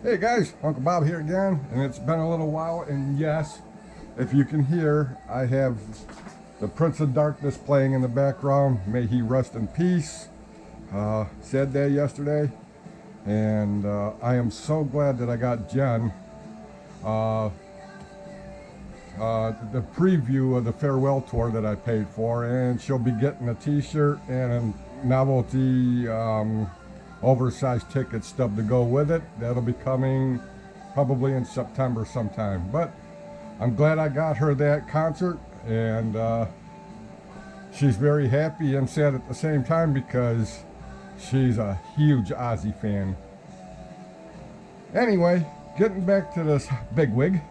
Hey guys, Uncle Bob here again, and it's been a little while, and yes, if you can hear, I have the Prince of Darkness playing in the background. May he rest in peace. Sad day yesterday, and I am so glad that I got Jen the preview of the farewell tour that I paid for, and she'll be getting a t-shirt and a novelty oversized ticket stub to go with it. That'll be coming probably in September sometime, but I'm glad I got her that concert, and she's very happy and sad at the same time because she's a huge Ozzy fan. Anyway, getting back to this Bigwig,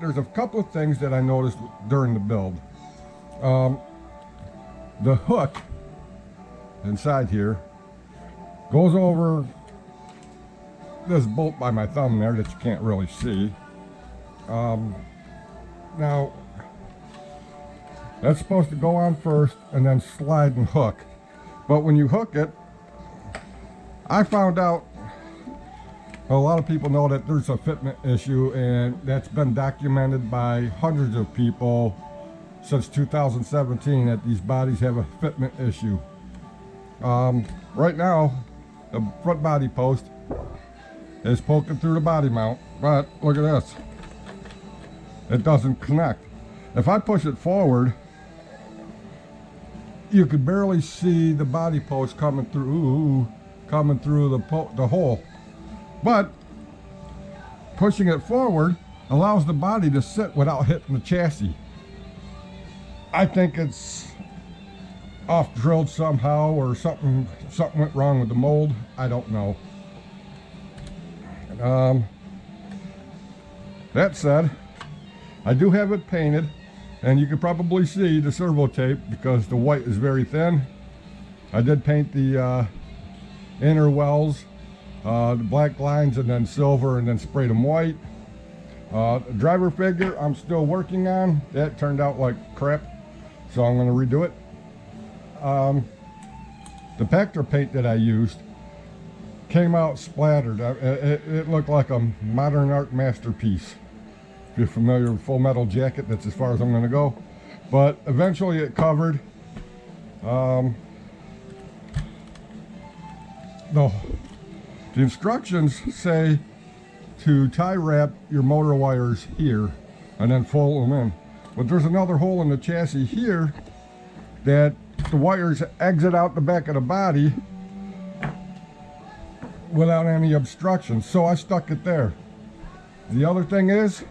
there's a couple of things that I noticed during the build. The hook inside here goes over this bolt by my thumb there that you can't really see. Now that's supposed to go on first and then slide and hook, but when you hook it, I found out a lot of people know that there's a fitment issue, and that's been documented by hundreds of people since 2017 that these bodies have a fitment issue. Right now, the front body post is poking through the body mount, but look at this. It doesn't connect. If I push it forward, you could barely see the body post coming through the hole. But pushing it forward allows the body to sit without hitting the chassis. I think it's off drilled somehow, or something went wrong with the mold. I don't know. That said, I do have it painted, and you can probably see the servo tape because the white is very thin. I did paint the inner wells, the black lines, and then silver, and then sprayed them white. The driver figure I'm still working on. That turned out like crap, so I'm going to redo it. The Pector paint that I used came out splattered. It looked like a modern art masterpiece. If you're familiar with Full Metal Jacket, that's as far as I'm going to go. But eventually it covered. The instructions say to tie wrap your motor wires here and then fold them in. But there's another hole in the chassis here that the wires exit out the back of the body without any obstruction, so I stuck it there. The other thing is,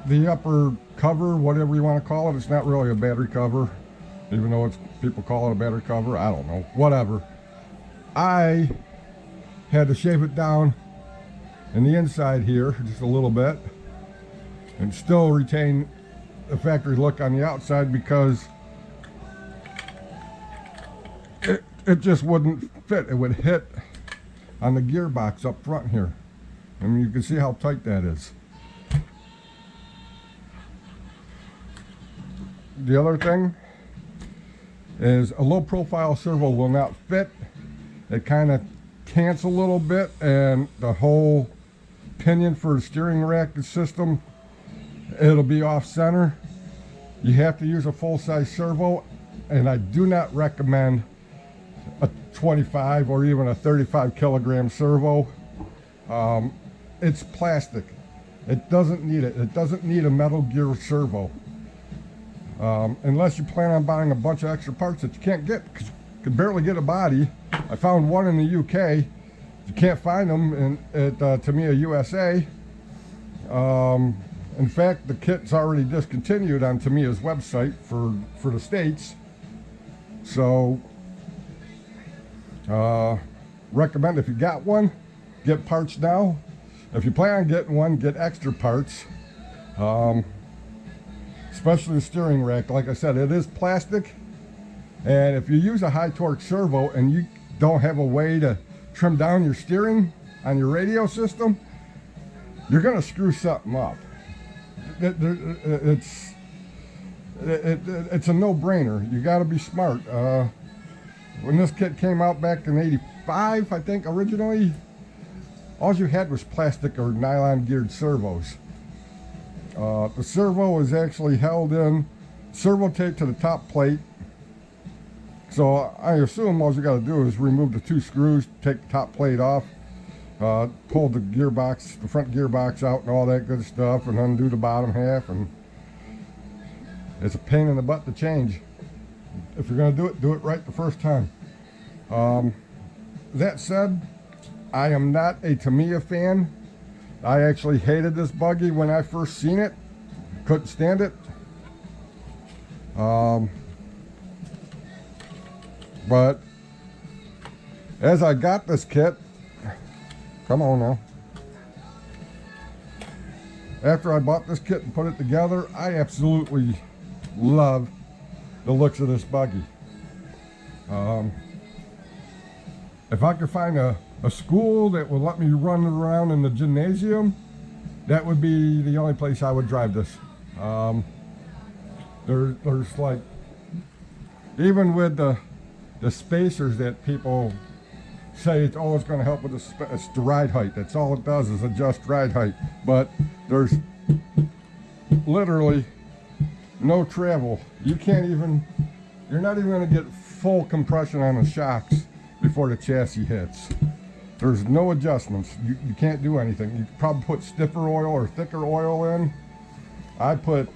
the upper cover, whatever you want to call it, it's not really a battery cover, even though people call it a battery cover. I don't know, whatever. I had to shave it down in the inside here just a little bit and still retain the factory look on the outside because it just wouldn't fit. It would hit on the gearbox up front here. I mean, you can see how tight that is. The other thing is a low profile servo will not fit. It kind of cants a little bit, and the whole pinion for the steering rack system, it'll be off center. You have to use a full-size servo, and I do not recommend a 25 or even a 35 kilogram servo. It's plastic. It doesn't need it. It doesn't need a metal gear servo. Unless you plan on buying a bunch of extra parts that you can't get, because you can barely get a body. I found one in the UK. You can't find them at Tamiya USA. In fact, the kit's already discontinued on Tamiya's website for the States. So, recommend if you got one, get parts now. If you plan on getting one, get extra parts. Especially the steering rack. Like I said, it is plastic. And if you use a high torque servo and you don't have a way to trim down your steering on your radio system, you're going to screw something up. It's a no-brainer. You got to be smart. when this kit came out back in '85, I think originally, all you had was plastic or nylon geared servos. The servo is actually held in servo tape to the top plate. So I assume all you got to do is remove the 2 screws, take the top plate off, pull the gearbox, the front gearbox out and all that good stuff, and undo the bottom half. And it's a pain in the butt to change. If you're going to do it right the first time. That said, I am not a Tamiya fan. I actually hated this buggy when I first seen it. Couldn't stand it. But as I got this kit, come on now. After I bought this kit and put it together, I absolutely love the looks of this buggy. If I could find a school that would let me run around in the gymnasium, that would be the only place I would drive this. There's like, even with the spacers that people say it's always going to help with it's the ride height. That's all it does is adjust ride height. But there's literally no travel. You're not even going to get full compression on the shocks before the chassis hits. There's no adjustments. You can't do anything. You could probably put stiffer oil or thicker oil in. I put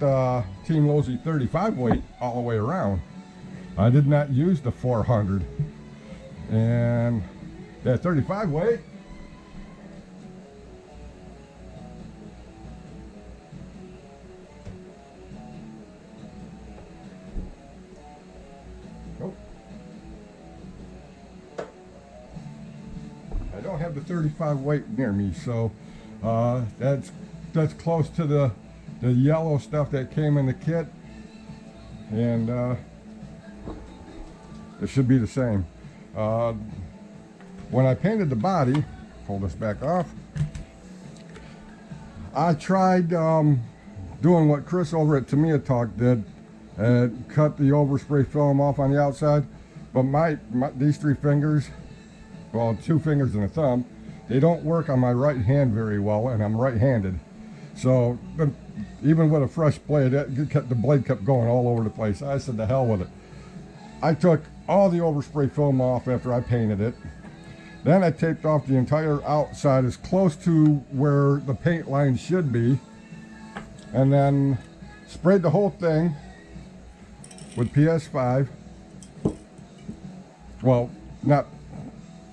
Team Lowe's 35 weight all the way around. I did not use the 400. And that 35 weight, I don't have the 35 weight near me, so that's close to the yellow stuff that came in the kit, and it should be the same. When I painted the body, pull this back off, I tried doing what Chris over at Tamiya Talk did and cut the overspray film off on the outside, but these 3 fingers, well, 2 fingers and a thumb, they don't work on my right hand very well, and I'm right-handed. So even with a fresh blade, the blade kept going all over the place. I said, to hell with it. I took all the overspray film off after I painted it. Then I taped off the entire outside as close to where the paint line should be, and then sprayed the whole thing with PS5. Well, not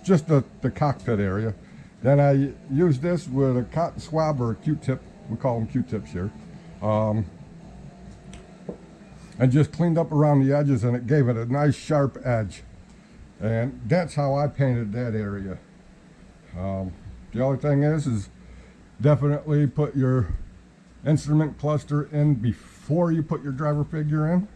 just the cockpit area. Then I used this with a cotton swab or a Q-tip. We call them Q-tips here. And just cleaned up around the edges, and it gave it a nice sharp edge. And that's how I painted that area. The only thing is definitely put your instrument cluster in before you put your driver figure in.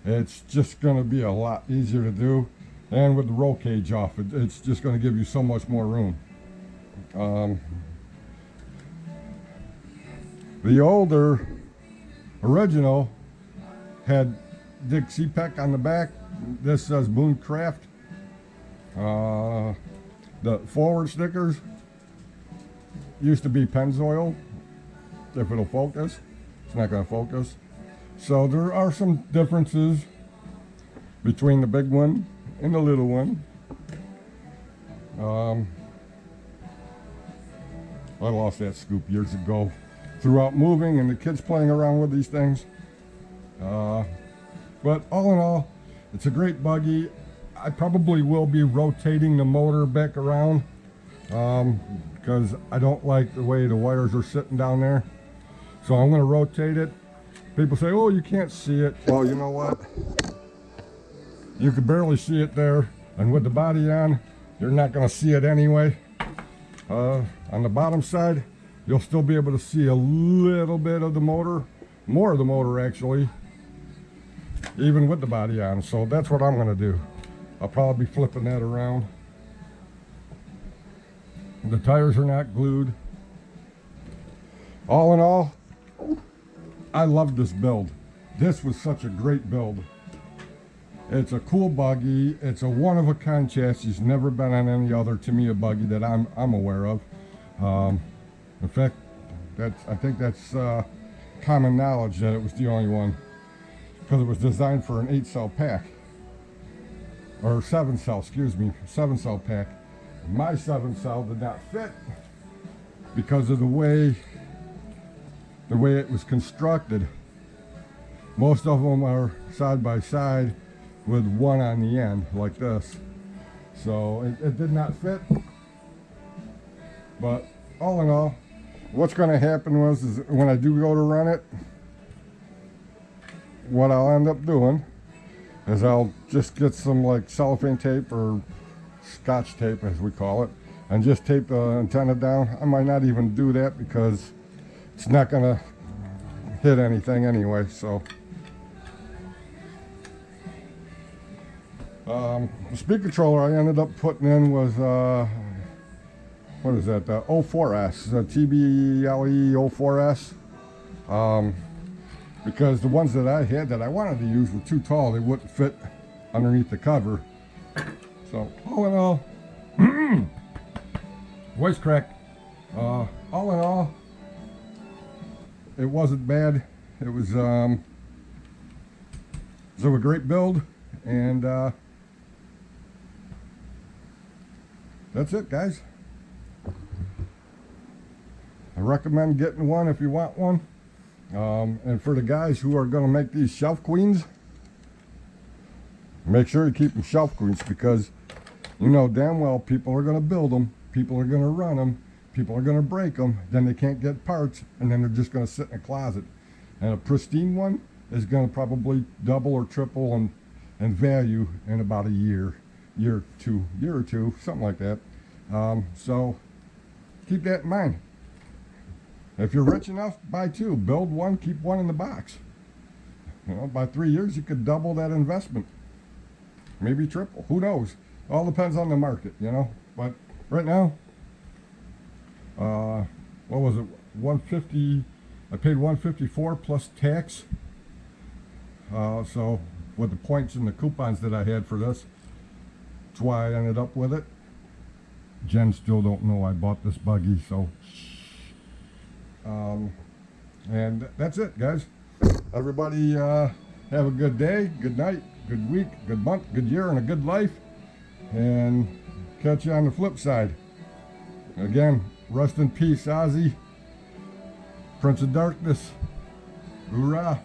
It's just going to be a lot easier to do, and with the roll cage off, it's just going to give you so much more room. The older original had Dick CPEC on the back. This says Boone Craft. The forward stickers used to be Pennzoil. If it'll focus, it's not going to focus. So there are some differences between the big one and the little one. I lost that scoop years ago throughout moving and the kids playing around with these things. But all in all, it's a great buggy. I probably will be rotating the motor back around because I don't like the way the wires are sitting down there. So I'm going to rotate it. People say, oh, you can't see it. Well, you know what? You can barely see it there. And with the body on, you're not going to see it anyway. On the bottom side, you'll still be able to see a little bit of the motor. More of the motor, actually. Even with the body on. So that's what I'm going to do. I'll probably be flipping that around. The tires are not glued. All in all, I love this build. This was such a great build. It's a cool buggy. It's a one-of-a-kind chassis. It's never been on any other Tamiya buggy that I'm aware of. In fact, I think that's common knowledge that it was the only one, because it was designed for an 8-cell pack, or 7-cell, excuse me, 7-cell pack. My 7-cell did not fit because of the way it was constructed. Most of them are side by side with one on the end like this, so it did not fit. But all in all, what's going to happen is when I do go to run it, what I'll end up doing is I'll just get some like cellophane tape or scotch tape as we call it, and just tape the antenna down. I might not even do that because it's not going to hit anything anyway. So the speed controller I ended up putting in was what is that, the 04S, the TBLE 04S, because the ones that I had that I wanted to use were too tall. They wouldn't fit underneath the cover. So all in all, voice crack, all in all, it wasn't bad. It was a great build, and that's it, guys. I recommend getting one if you want one. And for the guys who are going to make these shelf queens, make sure you keep them shelf queens, because you know damn well people are going to build them, people are going to run them, people are going to break them, then they can't get parts, and then they're just going to sit in a closet. And a pristine one is going to probably double or triple in value in about a year or two, something like that. So keep that in mind. If you're rich enough, buy two, build one, keep one in the box. You know, by 3 years you could double that investment, maybe triple, who knows. All depends on the market, you know. But right now, what was it, 150, I paid 154 plus tax. So with the points and the coupons that I had for this, that's why I ended up with it. Jen still don't know I bought this buggy, so and that's it, guys. Everybody have a good day, good night, good week, good month, good year, and a good life, and catch you on the flip side. Again, rest in peace, Ozzy, Prince of Darkness. Hoorah.